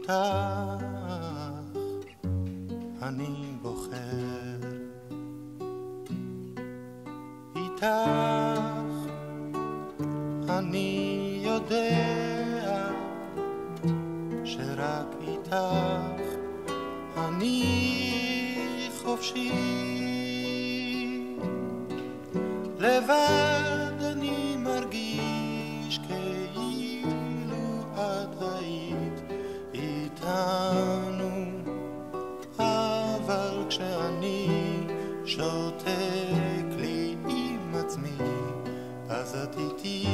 איתך אני בוחר, איתך אני יודע שרק איתך אני חופשי. לבד אני מרגיש כאילו את היית איתנו, אבל כשאני שותק לי עם עצמי אז את איתי,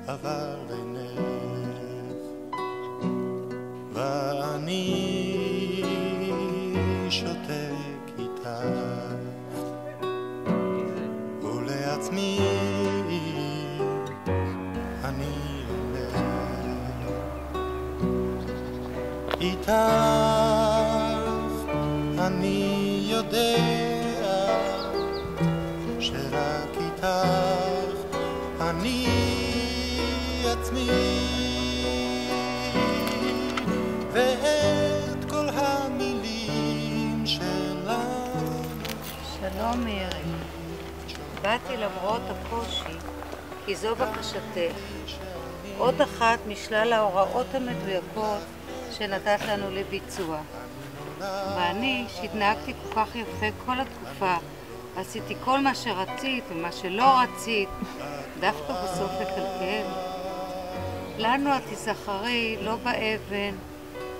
אבל אינך, ואני שותק איתך ולעצמי אני הולך. איתך אני יודע שרק איתך אני עצמי, ואת כל המילים שלנו. שלום מירי, באתי למרות הקושי כי זו בקשתך, עוד אחת משלל ההוראות המדויקות שנתת לנו לביצוע. ואני שהתנהגתי כל כך יפה כל התקופה, עשיתי כל מה שרצית ומה שלא רצית, דווקא בסוף לקלקל. לנו את תזכרי לא באבן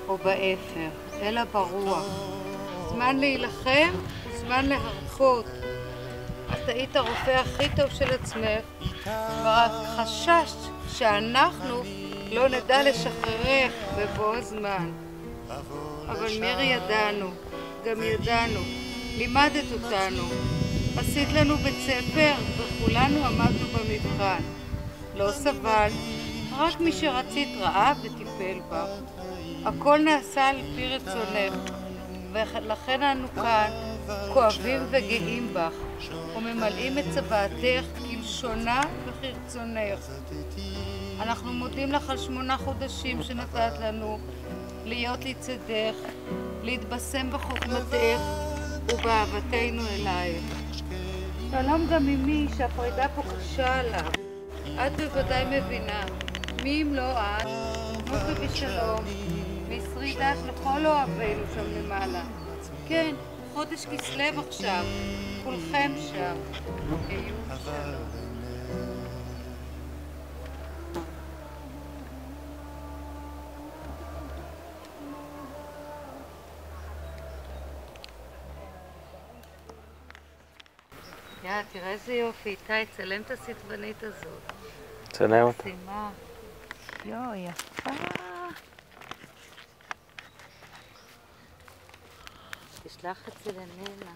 או באפר, אלא ברוח. זמן להילחם וזמן להרפות. את היית הרופא הכי טוב של עצמך, ורק חששת שאנחנו לא נדע לשחררך בבוא זמן. אבל מירי ידענו, גם ידענו, לימדת אותנו, עשית לנו בית ספר וכולנו עמדנו במבחן. לא סבל, רק מי שרצית ראה וטיפל בה. הכל נעשה על פי רצונך, ולכן אנו כאן כואבים וגאים בך וממלאים את צוואתך כלשונה וכרצונך. אנחנו מודים לך על 8 חודשים שנתת לנו להיות לצדך, להתבשם בחוכמתך ובאהבתנו אלייך. שלום גם ממי שהפרידה פה קשה עליו. את בוודאי מבינה, מי אם לא את, נופי בשלום, וישרי דש לכל אוהבינו שם למעלה. כן, חודש כסלו עכשיו, כולכם שם, היו בשלום. תראה איזה יופי, איתי, צלם את הסטבנית הזאת. צלם אותה. שימה. יו, יפה. תשלח את זה לננה.